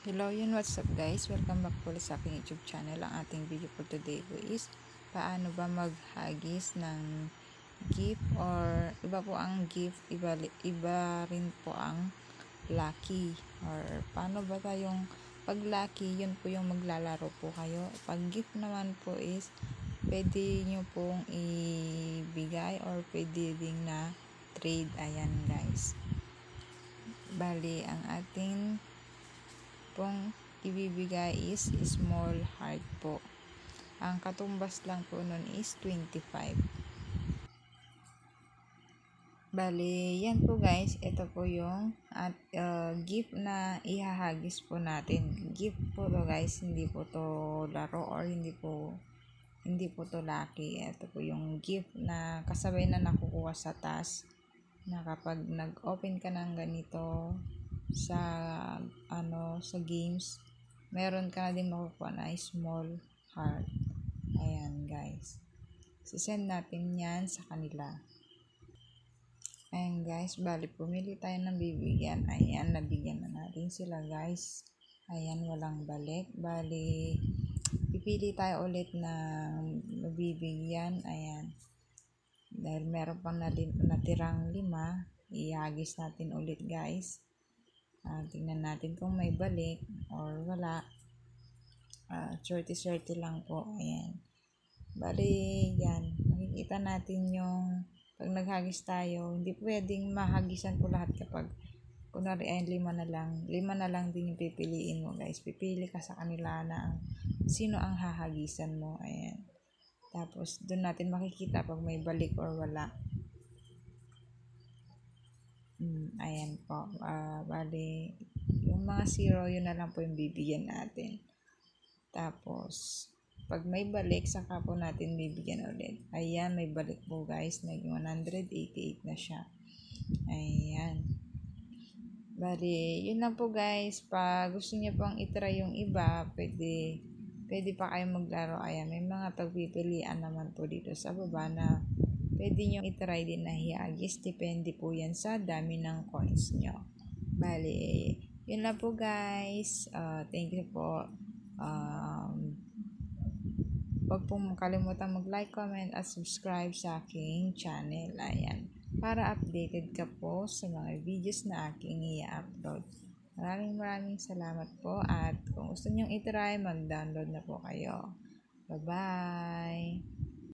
Hello yun, what's up guys? Welcome back po sa aking YouTube channel. Ang ating video for today po is paano ba maghagis ng gift, or iba po ang gift, iba rin po ang lucky, or paano ba tayong pag lucky, yun po yung maglalaro po kayo. Pag gift naman po is pwede nyo pong ibigay or pwede ding na trade. Ayan guys, bali ang ating pong ibibigay is small heart po. Ang katumbas lang po nun is 25. Bali, yan po guys. Ito po yung gift na ihahagis po natin. Gift po to guys. Hindi po to laro or hindi po to lucky. Ito po yung gift na kasabay na nakukuha sa task, na kapag nag-open ka ng ganito sa sa games, meron ka na din makukuha na small heart. Ayan guys, sisend natin yan sa kanila. Ayan guys, bali pumili tayo ng bibigyan. Ayan, nabigyan na natin sila guys. Ayan, walang balik. Bali pipili tayo ulit ng mabibigyan. Ayan, dahil meron pang natirang 5, ihagis natin ulit guys. Tingnan natin kung may balik or wala. Swerte lang po. Ayan, bali yan, makikita natin yung pag naghagis tayo, hindi pwedeng mahagisan po lahat. Kapag kunwari ay 5 na lang din yung pipiliin mo guys. Pipili ka sa kanila na sino ang hahagisan mo. Ayan, tapos doon natin makikita pag may balik or wala. Ayan po, bali yung mga 0, yun na lang po yung bibigyan natin. Tapos pag may balik, saka po natin bibigyan ulit. Ayan, may balik po guys, naging 188 na siya. Ayan, bali yun lang po guys. Pag gusto niyo pang itry yung iba, pwede pa kayo maglaro. Ayan, may mga pagpipilian naman po dito sa baba na pwede nyo itry din na hihagis. Depende po yan sa dami ng coins nyo. Bali, yun lang po guys. Thank you po. Huwag pong kalimutan mag-like, comment at subscribe sa aking channel. Ayan, para updated ka po sa mga videos na aking i-upload. Maraming salamat po, at kung gusto nyong itry, mag-download na po kayo. Bye-bye!